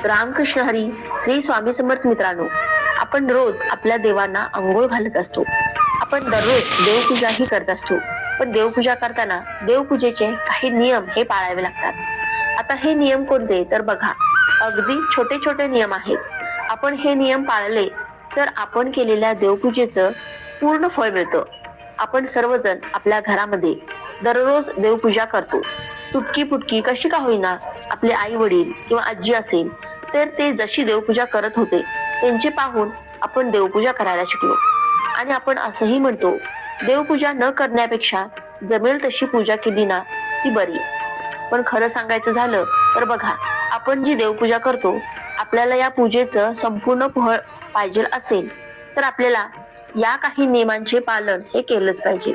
रामकृष्ण हरी. श्री स्वामी समर्थ. मित्रांनो, आपण रोज आपल्या देवांना अंघोळ घालत असतो. आपण दररोज देवपूजाही करत असतो. पण देवपूजा करताना देवपूजेचे काही नियम हे पाळावे लागतात. आता हे नियम कोणते तर बघा, अगदी छोटे छोटे नियम आहेत. आपण हे नियम पाळले तर आपण केलेल्या देवपूजेचं पूर्ण फळ मिळतं. आपण सर्वजण आपल्या घरामध्ये दररोज देवपूजा करतो. तुटकी फुटकी कशी का होईना, आपले आई वडील किंवा आजी असेल तर ते जशी देवपूजा करत होते त्यांचे पाहून आपण देवपूजा करायला शिकलो. आणि आपण असंही म्हणतो, देवपूजा न करण्यापेक्षा जमेल तशी पूजा केली ना ती बरी. पण खरं सांगायचं झालं तर बघा, आपण जी देवपूजा करतो, आपल्याला या पूजेचं संपूर्ण फळ पाहिजे असेल तर आपल्याला या काही नियमांचे पालन हे केलंच पाहिजे.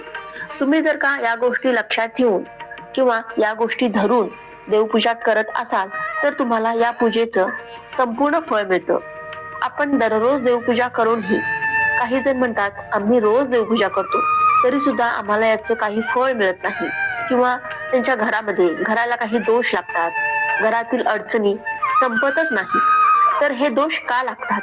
तुम्ही जर का या गोष्टी लक्षात ठेवून किंवा या गोष्टी धरून देवपूजा करत असाल तर तुम्हाला या पूजेचं संपूर्ण फळ मिळतं. आपण दररोज देवपूजा करूनही काही जण म्हणतात, आम्ही रोज देवपूजा करतो तरी सुद्धा आम्हाला याचं काही फळ मिळत नाही, किंवा त्यांच्या घराला काही दोष लागतात, घरातील अडचणी संपतच नाही. तर हे दोष का लागतात?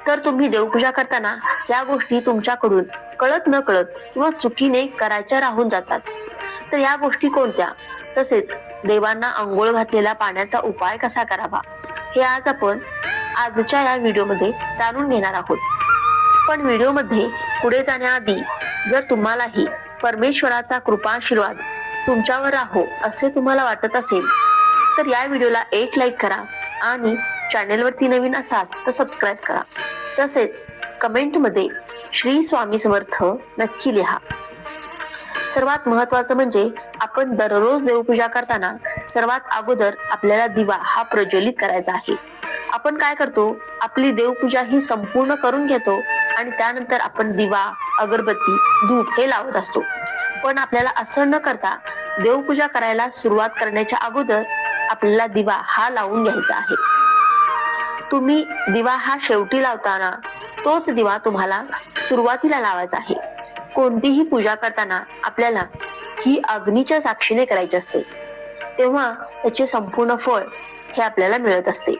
तर तुम्ही देवपूजा करताना या गोष्टी तुमच्याकडून कळत न कळत किंवा चुकीने करायच्या राहून जातात. तर या गोष्टी कोणत्या, तसेच देवांना अंघोळ घातलेल्या पाण्याचा उपाय कसा करावा हे आज आपण आजच्या या व्हिडिओमध्ये जाणून घेणार आहोत. पण व्हिडिओमध्ये पुढे जाण्याआधी जर तुम्हालाही परमेश्वराचा कृपा आशीर्वाद तुमच्यावर राहो असे तुम्हाला वाटत असेल तर या व्हिडिओला एक लाईक करा आणि चॅनेलवरती नवीन असाल तर सबस्क्राईब करा. तसेच कमेंटमध्ये श्री स्वामी समर्थ नक्की लिहा. सर्वात महत्वाचं म्हणजे आपण दररोज देवपूजा करताना सर्वात अगोदर आपल्याला दिवा हा प्रज्वलित करायचा आहे. आपण काय करतो, आपली देवपूजा ही संपूर्ण करून घेतो आणि त्यानंतर आपण दिवा, अगरबत्ती, धूप हे लावत असतो. पण आपल्याला असं न करता देवपूजा करायला सुरुवात करण्याच्या अगोदर आपल्याला दिवा हा लावून घ्यायचा आहे. तुम्ही दिवा हा शेवटी लावताना तोच दिवा तुम्हाला सुरुवातीला लावायचा आहे. कोणतीही पूजा करताना आपल्याला ही अग्नीच्या साक्षीने करायची असते, तेव्हा त्याचे संपूर्ण फळ हे आपल्याला मिळत असते.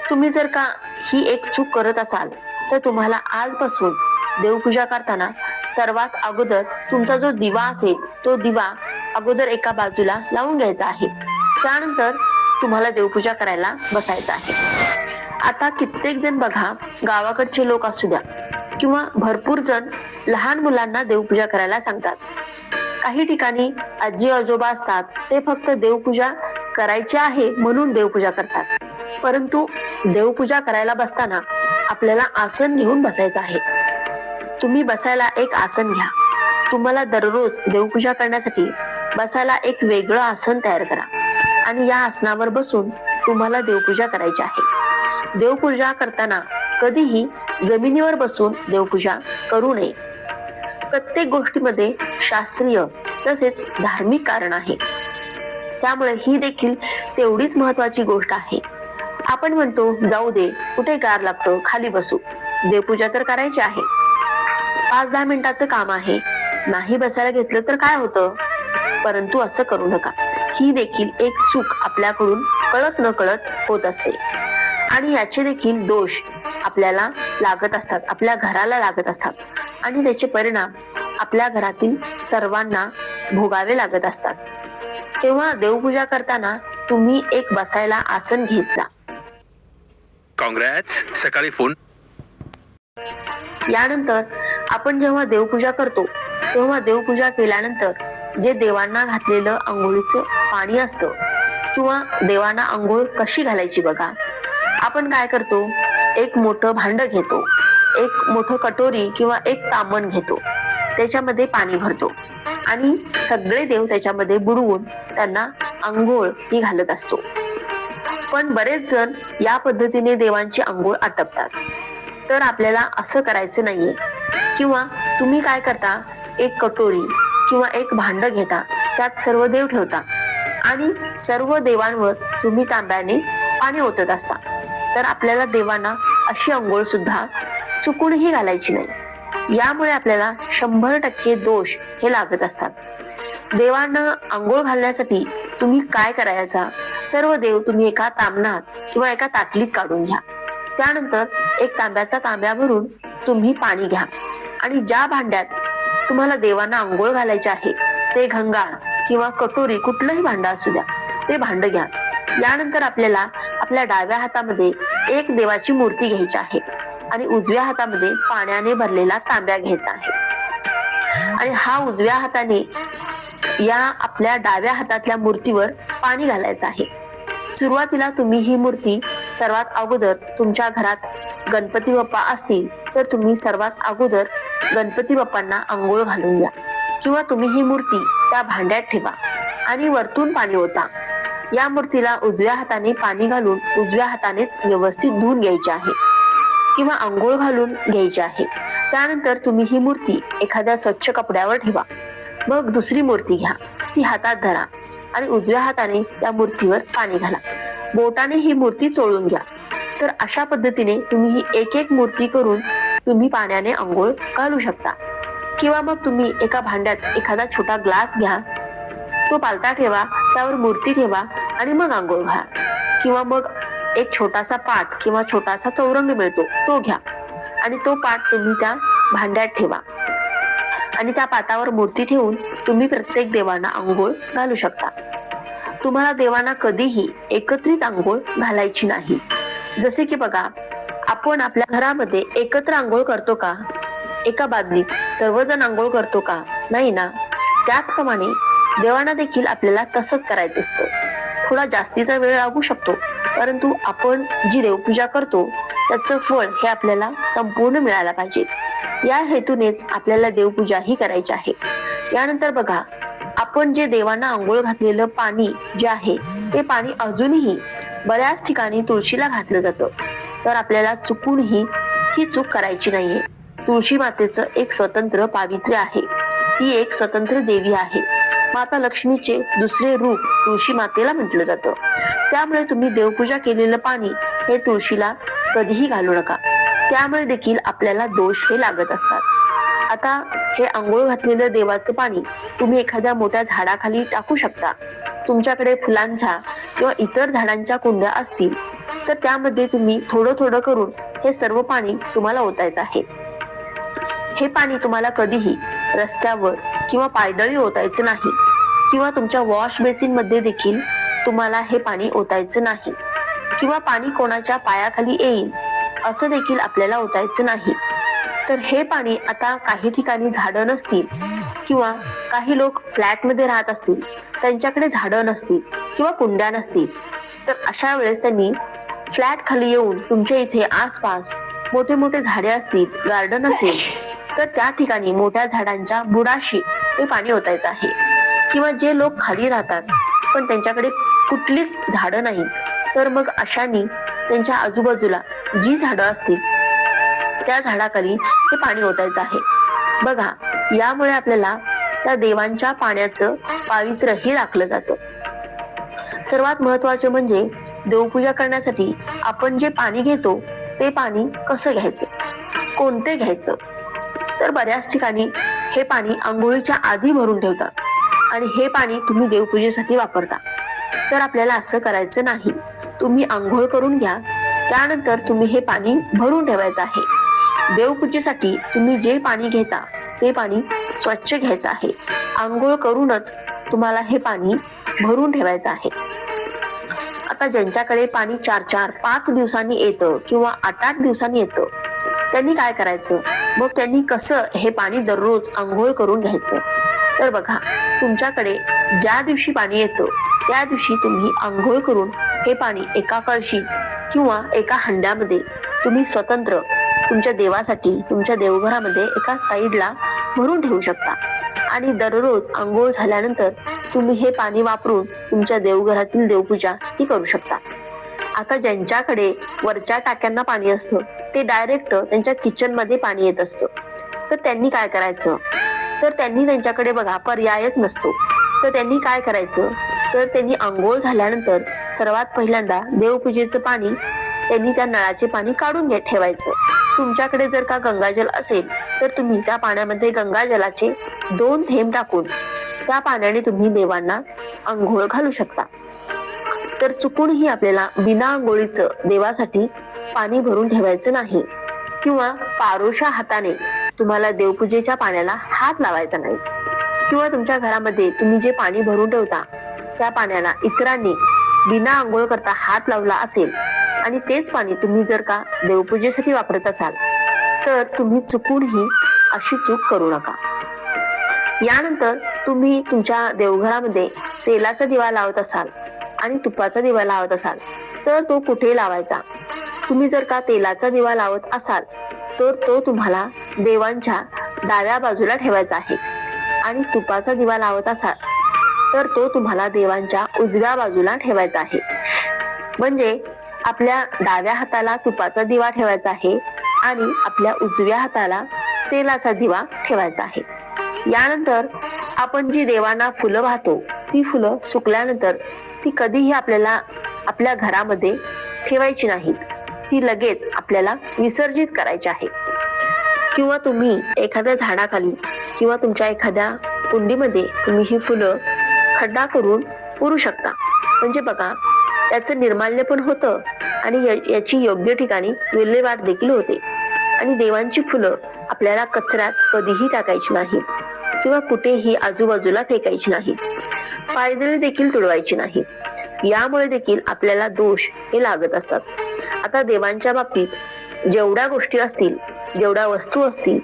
तुम्ही जर का ही एक चूक करत असाल तर तुम्हाला आजपासून देवपूजा करताना सर्वात अगोदर तुमचा जो दिवा असेल तो दिवा अगोदर एका बाजूला लावून घ्यायचा आहे. त्यानंतर तुम्हाला देवपूजा करायला बसायचं आहे. आता कित्येक जण बघा, गावाकडचे लोक असू द्या किंवा भरपूर जण लहान मुलांना देवपूजा करायला सांगतात. काही ठिकाणी आजी आजोबा असतात, ते फक्त देवपूजा करायची आहे म्हणून देवपूजा करतात. परंतु देवपूजा करायला बसताना आपल्याला आसन घेऊन बसायचं आहे. तुम्ही बसायला एक आसन घ्या. तुम्हाला दररोज देवपूजा करण्यासाठी बसायला एक वेगळं आसन तयार करा आणि या आसनावर बसून तुम्हाला देवपूजा करायची आहे. देवपूजा करताना कधीही जमिनीवर बसून देवपूजा करू नये. प्रत्येक गोष्टीमध्ये शास्त्रीय तसेच धार्मिक कारण आहे, त्यामुळे ही देखील तेवढीच महत्वाची गोष्ट आहे. आपण म्हणतो, जाऊ दे, कुठे गार लागतं, खाली बसू, देवपूजा तर करायची आहे, 5-10 मिनिटाचं काम आहे, नाही बसायला घेतलं तर काय होतं. परंतु असं करू नका. ही देखील एक चूक आपल्याकडून कळत न कळत होत असते आणि याचे देखील दोष आपल्याला लागत असतात, आपल्या घराला लागत असतात आणि त्याचे परिणाम आपल्या घरातील सर्वांना भोगावे लागत असतात. तेव्हा देवपूजा करताना तुम्ही एक बसायला आसन घेत जा. काँग्रेट्स, सकाळी फोन. यानंतर आपण जेव्हा देवपूजा करतो तेव्हा देवपूजा केल्यानंतर जे देवांना घातलेलं आंघोळीचं पाणी असतं किंवा देवांना आंघोळ कशी घालायची बघा, आपण काय करतो, एक मोठं भांड घेतो, एक मोठं कटोरी किंवा एक तांबण घेतो, त्याच्यामध्ये पाणी भरतो आणि सगळे देव त्याच्यामध्ये बुडवून त्यांना आंघोळ ही घालत असतो. पण बरेच जण या पद्धतीने देवांची आंघोळ आटपतात. तर आपल्याला असं करायचं नाहीये. किंवा तुम्ही काय करता, एक कटोरी किंवा एक भांड घेता, त्यात सर्व देव ठेवता आणि सर्व देवांवर तुम्ही तांब्याने पाणी ओतत असता. तर आपल्याला देवांना अशी आंघोळ सुद्धा चुकूनही घालायची नाही. यामुळे आपल्याला 100% दोष हे लागत असतात. देवांना आंघोळ घालण्यासाठी तुम्ही काय करायचा, सर्व देव तुम्ही एका ताम्हणात किंवा एका ताटलीत काढून घ्या. त्यानंतर एक तांब्याचा तांब्या भरून तुम्ही पाणी घ्या आणि ज्या भांड्यात तुम्हाला देवांना आंघोळ घालायचे आहे ते घंगाळ किंवा कटोरी कुठलंही भांड असू द्या, ते भांड घ्या. यानंतर आपल्याला आपल्या डाव्या हातामध्ये एक देवाची मूर्ती घ्यायची आहे आणि उजव्या हातामध्ये पाण्याने भरलेला तांब्या घ्यायचा आहे आणि हा उजव्या हाताने या आपल्या डाव्या हातातल्या मूर्तीवर पाणी घालायचं आहे. सुरुवातीला तुम्ही ही मूर्ती सर्वात अगोदर तुमच्या घरात गणपती बाप्पा असतील तर तुम्ही सर्वात अगोदर गणपती बाप्पांना आंघोळ घालून द्या किंवा तुम्ही ही मूर्ती त्या भांड्यात ठेवा आणि वरतून पाणी ओता. या मूर्तीला उजव्या हाताने पाणी घालून उजव्या हातानेच व्यवस्थित धुवून घ्यायची आहे किंवा आंघोळ घालून घ्यायची आहे. त्यानंतर तुम्ही ही मूर्ती एखाद्या स्वच्छ कपड्यावर ठेवा. मग दुसरी मूर्ती घ्या, ती हातात धरा आणि उजव्या हाताने त्या मूर्तीवर पाणी घाला. बोटाने ही मूर्ती चोळून घ्या. तर अशा पद्धतीने तुम्ही ही एक एक मूर्ती करून तुम्ही पाण्याने आंघोळ घालू शकता. किंवा मग तुम्ही एका भांड्यात एखादा छोटा ग्लास घ्या, तो पालथा ठेवा, त्यावर मूर्ती ठेवा आणि मग आंघोळ घाला. किंवा मग एक छोटासा पाट किंवा छोटासा चौरंग मिळतो तो घ्या आणि तो पाट तुम्ही त्या भांड्यात ठेवा आणि त्या पाटावर मूर्ती ठेवून तुम्ही प्रत्येक देवांना आंघोळ घालू शकता. तुम्हाला देवांना कधीही एकत्रित आंघोळ घालायची नाही. जसे की बघा, आपण आपल्या घरामध्ये एकत्र आंघोळ करतो का? एका बादलीत सर्वजण आंघोळ करतो का? नाही ना. त्याचप्रमाणे देवांना देखील आपल्याला तसंच करायचं असतं. थोडा जास्तीचा वेळ लागू शकतो, परंतु आपण जी देवपूजा करतो त्याचं फळ हे आपल्याला संपूर्ण मिळायला पाहिजे. या हेतूनेच आपल्याला देवपूजा ही करायची आहे. यानंतर बघा, आपण जे देवांना आंघोळ घातलेलं पाणी जे आहे ते पाणी अजूनही बऱ्याच ठिकाणी तुळशीला घातलं जातं. तर आपल्याला चुकूनही ही चूक करायची नाहीये. तुळशी मातेचं एक स्वतंत्र पावित्र्य आहे. ती एक स्वतंत्र देवी आहे. माता लक्ष्मीचे दुसरे रूप तुळशी मातेला म्हटलं जातं. त्यामुळे तुम्ही देवपूजा केलेलं पाणी हे तुळशीला कधीही घालू नका. त्यामुळे देखील आपल्याला दोष हे लागत असतात. आता हे आंघोळ घातलेलं देवाचं पाणी तुम्ही एखाद्या मोठ्या झाडाखाली टाकू शकता. तुमच्याकडे फुलांच्या किंवा इतर झाडांच्या कुंड्या असतील तर त्यामध्ये तुम्ही थोडं थोडं करून हे सर्व पाणी तुम्हाला ओतायचं आहे. हे पाणी तुम्हाला कधीही रस्त्यावर किंवा पायदळी ओतायचं नाही किंवा तुमच्या वॉश बेसिन मध्ये देखील तुम्हाला हे पाणी ओतायचं नाही किंवा पाणी कोणाच्या पायाखाली येईल असं देखील आपल्याला ओतायचं नाही. तर हे पाणी आता काही ठिकाणी झाडं नसतील किंवा काही लोक फ्लॅट मध्ये राहत असतील, त्यांच्याकडे झाडं नसतील किंवा कुंड्या नसतील, तर अशा वेळेस त्यांनी फ्लॅट खाली येऊन तुमच्या इथे आसपास मोठे मोठे झाडे असतील, गार्डन असेल तर त्या ठिकाणी मोठ्या झाडांच्या बुडाशी हे पाणी ओतायचं आहे. किंवा जे लोक खाली राहतात पण त्यांच्याकडे कुठलीच झाडं नाहीत, तर मग अशांनी त्यांच्या आजूबाजूला जी झाडं असतील त्या झाडाखाली हे पाणी ओतायचं आहे. बघा, यामुळे आपल्याला त्या देवांच्या पाण्याचं पावित्र्यही राखलं जातं. सर्वात महत्वाचे म्हणजे देवपूजा करण्यासाठी आपण जे पाणी घेतो ते पाणी कसं घ्यायचं, कोणते घ्यायचं. तर बऱ्याच ठिकाणी हे पाणी आंघोळीच्या आधी भरून ठेवतात आणि हे पाणी तुम्ही देवपूजेसाठी वापरता. तर आपल्याला असं करायचं नाही. तुम्ही आंघोळ करून घ्या, त्यानंतर तुम्ही हे पाणी भरून ठेवायचं आहे. देवपूजेसाठी तुम्ही जे पाणी घेता ते पाणी स्वच्छ घ्यायचं आहे. आंघोळ करूनच तुम्हाला हे पाणी भरून ठेवायचं आहे. आता ज्यांच्याकडे पाणी 4-4-5 दिवसांनी येतं किंवा 8-8 दिवसांनी येतं, त्यांनी काय करायचं? मग त्यांनी कसं हे पाणी दररोज आंघोळ करून घ्यायचं? तर बघा, तुमच्याकडे ज्या दिवशी पाणी येतं त्या दिवशी तुम्ही आंघोळ करून हे पाणी एका कळशीत किंवा एका हंड्यामध्ये तुम्ही स्वतंत्र तुमच्या देवासाठी तुमच्या देवघरामध्ये एका साईडला भरून ठेवू शकता आणि दररोज आंघोळ झाल्यानंतर तुम्ही हे पाणी वापरून तुमच्या देवघरातील देवपूजा ही करू शकता. आता ज्यांच्याकडे वरच्या टाक्यांना पाणी असतं ते डायरेक्ट त्यांच्या किचन मध्ये पाणी येत असतं, तर त्यांनी काय करायचं? तर त्यांनी त्यांच्याकडे बघा पर्यायच नसतो. तर त्यांनी काय करायचं? तर त्यांनी आंघोळ झाल्यानंतर सर्वात पहिल्यांदा देवपूजेचं पाणी त्यांनी त्या नळाचे पाणी काढून ठेवायचं. तुमच्याकडे जर का गंगाजल असेल तर तुम्ही त्या पाण्यामध्ये गंगाजलाचे 2 थेंब टाकून त्या पाण्याने तुम्ही देवांना आंघोळ घालू शकता. तर चुकूनही आपल्याला बिना आंघोळीचं देवासाठी पाणी भरून ठेवायचं नाही, किंवा पारोशा हाताने तुम्हाला देवपूजेच्या पाण्याला हात लावायचा नाही, किंवा तुमच्या घरामध्ये तुम्ही जे पाणी भरून ठेवता त्या पाण्याला इतरांनी बिना आंघोळ करता हात लावला असेल आणि तेच पाणी तुम्ही जर का देवपूजेसाठी वापरत असाल तर तुम्ही चुकूनही अशी चूक करू नका. यानंतर तुम्ही तुमच्या देवघरामध्ये तेलाचा दिवा लावत असाल आणि तुपाचा दिवा लावत असाल तर तो कुठे लावायचा? तुम्ही जर का तेलाचा दिवा लावत असाल तर तो तुम्हाला देवांच्या डाव्या बाजूला ठेवायचा आहे, आणि तुपाचा दिवा लावत असाल तर तो तुम्हाला देवांच्या उजव्या बाजूला ठेवायचा आहे. म्हणजे आपल्या डाव्या हाताला तुपाचा दिवा ठेवायचा आहे आणि आपल्या उजव्या हाताला तेलाचा दिवा ठेवायचा आहे. यानंतर आपण जी देवांना फुलं वाहतो ती फुलं सुकल्यानंतर ती कधीही आपल्याला आपल्या घरामध्ये ठेवायची नाहीत, ती लगेच आपल्याला विसर्जित करायची आहे. किंवा तुम्ही एखाद्या झाडाखाली किंवा तुमच्या एखाद्या कुंडीमध्ये तुम्ही ही फुलं खड्डा करून पुरू शकता. म्हणजे बघा, त्याचं निर्माल्य पण होतं आणि याची योग्य ठिकाणी विल्हेवाट देखील होते. आणि देवांची फुलं आपल्याला कचऱ्यात कधीही टाकायची नाहीत किंवा कुठेही आजूबाजूला फेकायची नाहीत, पायदळी देखील तुडवायची नाहीत. यामुळे देखील आपल्याला दोष हे लागत असतात. आता देवांच्या बाबतीत जेवढ्या गोष्टी असतील, जेवढ्या वस्तू असतील,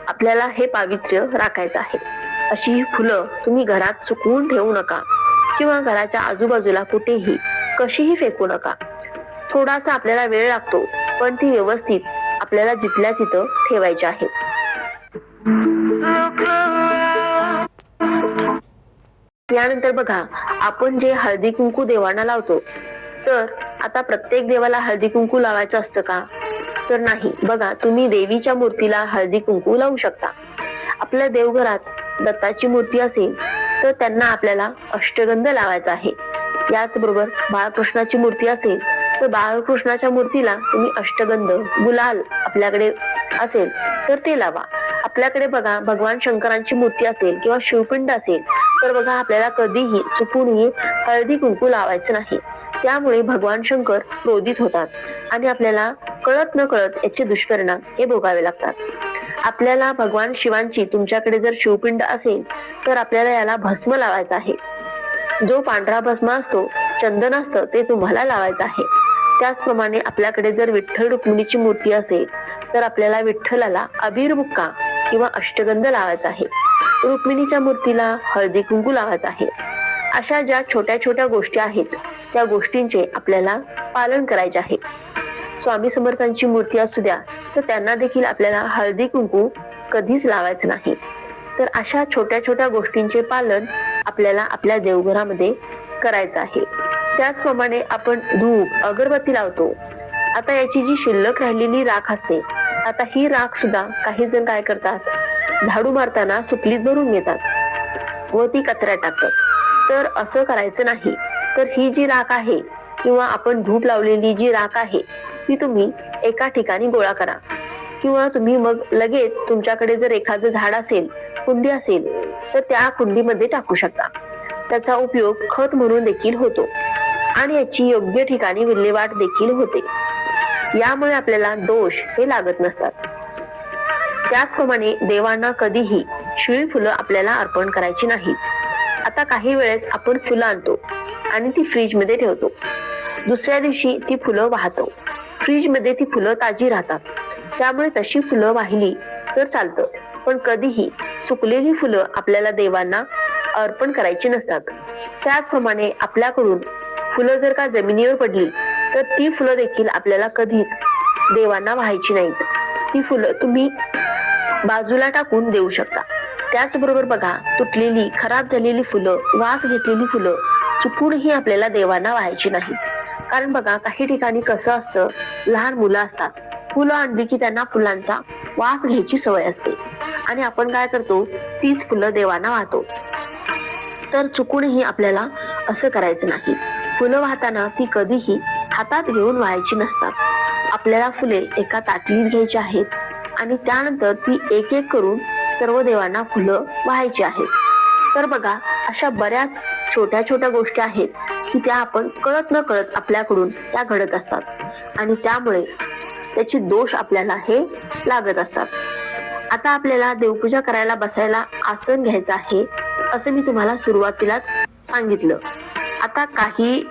आपल्याला हे पावित्र्य राखायचं आहे. अशी ही फुलं तुम्ही घरात सुकवून ठेवू नका किंवा घराच्या आजूबाजूला कुठेही कशीही फेकू नका. थोडासा आपल्याला वेळ लागतो, पण ती व्यवस्थित आपल्याला जिथल्या तिथं ठेवायची आहे. यानंतर बघा, आपण जे हळदी कुंकू देवांना लावतो, तर आता प्रत्येक देवाला हळदी कुंकू लावायचं असतं का? तर नाही. बघा, तुम्ही देवीच्या मूर्तीला हळदी कुंकू लावू शकता. आपल्या देवघरात दत्ताची मूर्ती असेल तर त्यांना आपल्याला अष्टगंध लावायचा आहे. याचबरोबर बाळकृष्णाची मूर्ती असेल तर बाळकृष्णाच्या मूर्तीला तुम्ही अष्टगंध, गुलाल आपल्याकडे असेल तर ते लावा. आपल्याकडे बघा, भगवान शंकरांची मूर्ती असेल किंवा शिवपिंड असेल तर बघा, आपल्याला कधीही चुकूनही हळदी कुंकू लावायचं नाही. त्यामुळे भगवान शंकर क्रोधित होतात आणि आपल्याला कळत न कळत याचे दुष्परिणाम हे भोगावे लागतात. आपल्याला भगवान शिवांची, तुमच्याकडे जर शिवपिंड असेल तर आपल्याला याला भस्म लावायचा आहे. जो पांढरा भस्म असतो, चंदन असतं, ते तुम्हाला लावायचं आहे. त्याचप्रमाणे आपल्याकडे जर विठ्ठल रुक्मिणीची मूर्ती असेल तर आपल्याला विठ्ठलाला अबीर बुक्का किंवा अष्टगंध लावायचा आहे. रुक्मिणीच्या मूर्तीला हळदी कुंकू लावायचं आहे. अशा ज्या छोट्या छोट्या गोष्टी आहेत त्या गोष्टींचे आपल्याला पालन करायचे आहे. स्वामी समर्थांची मूर्ती असू द्या तर त्यांना देखील आपल्याला हळदी कुंकू कधीच लावायचं नाही. तर अशा छोट्या छोट्या गोष्टींचे पालन आपल्याला आपल्या देवघरामध्ये करायचं आहे. त्याचप्रमाणे आपण धूप, अगरबत्ती लावतो. आता याची जी शिल्लक राहिलेली राख असते, आता ही राख सुद्धा काही जण काय करतात, झाडू मारताना सुपलीत भरून घेतात व ती कचऱ्यात टाकतात. तर असं करायचं नाही. तर ही जी राख आहे किंवा आपण धूप लावलेली जी राख आहे ती तुम्ही एका ठिकाणी गोळा करा, किंवा तुम्ही मग लगेच तुमच्याकडे जर एखादं झाड असेल, कुंडी असेल तर त्या कुंडीमध्ये टाकू शकता. त्याचा उपयोग खत म्हणून देखील होतो आणि याची योग्य ठिकाणी विल्हेवाट देखील होते. यामुळे आपल्याला दोष हे लागत नसतात. त्याचप्रमाणे देवांना कधीही शिळी फुलं आपल्याला अर्पण करायची नाहीत. आता काही वेळेस आपण फुलं आणतो आणि ती फ्रीज मध्ये ठेवतो. दुसऱ्या दिवशी ती फुलं वाहतो. फ्रीज मध्ये ती फुलं ताजी राहतात. त्यामुळे तशी फुलं वाहिली तर चालतं, पण कधीही सुकलेली फुलं आपल्याला देवांना अर्पण करायची नसतात. त्याचप्रमाणे आपल्याकडून फुलं जर का जमिनीवर पडली तर ती फुलं देखील आपल्याला कधीच देवांना वाहायची नाहीत. ती फुलं तुम्ही बाजूला टाकून देऊ शकता. त्याचबरोबर बघा, तुटलेली, खराब झालेली फुलं, वास घेतलेली फुलं चुकूनही आपल्याला देवांना वाहायची नाहीत. कारण बघा, काही ठिकाणी कसं असतं, लहान मुलं असतात, फुलं आणली की त्यांना फुलांचा वास घ्यायची सवय असते आणि आपण काय करतो, तीच फुलं देवांना वाहतो. तर चुकूनही आपल्याला असं करायचं नाही. फुलं वाहताना ती कधीही हातात घेऊन व्हायची नसतात. आपल्याला फुले एका ताटलीत घ्यायची आहेत आणि त्यानंतर ती एक एक करून सर्व देवांना फुलं वाहायची आहेत. तर बघा, अशा बऱ्याच छोट्या छोट्या गोष्टी आहेत की त्या आपण कळत न कळत आपल्याकडून त्या घडत असतात आणि त्यामुळे त्याचे दोष आपल्याला हे लागत असतात. आता आपल्याला देवपूजा करायला बसायला आसन घ्यायचं आहे असं मी तुम्हाला सुरुवातीलाच सांगितलं. आता काही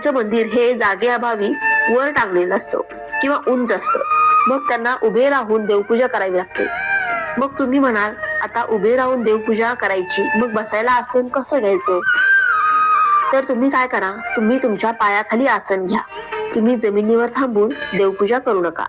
मंदिर हे जागेअभावी वर टांगलेलं असतं किंवा उंच असतं, मग त्यांना उभे राहून देवपूजा करावी लागते. मग तुम्ही म्हणाल आता उभे राहून देवपूजा करायची, मग बसायला आसन कसं घ्यायचं? तर तुम्ही काय करा, तुम्ही तुमच्या पायाखाली आसन घ्या. तुम्ही जमिनीवर थांबून देवपूजा करू नका.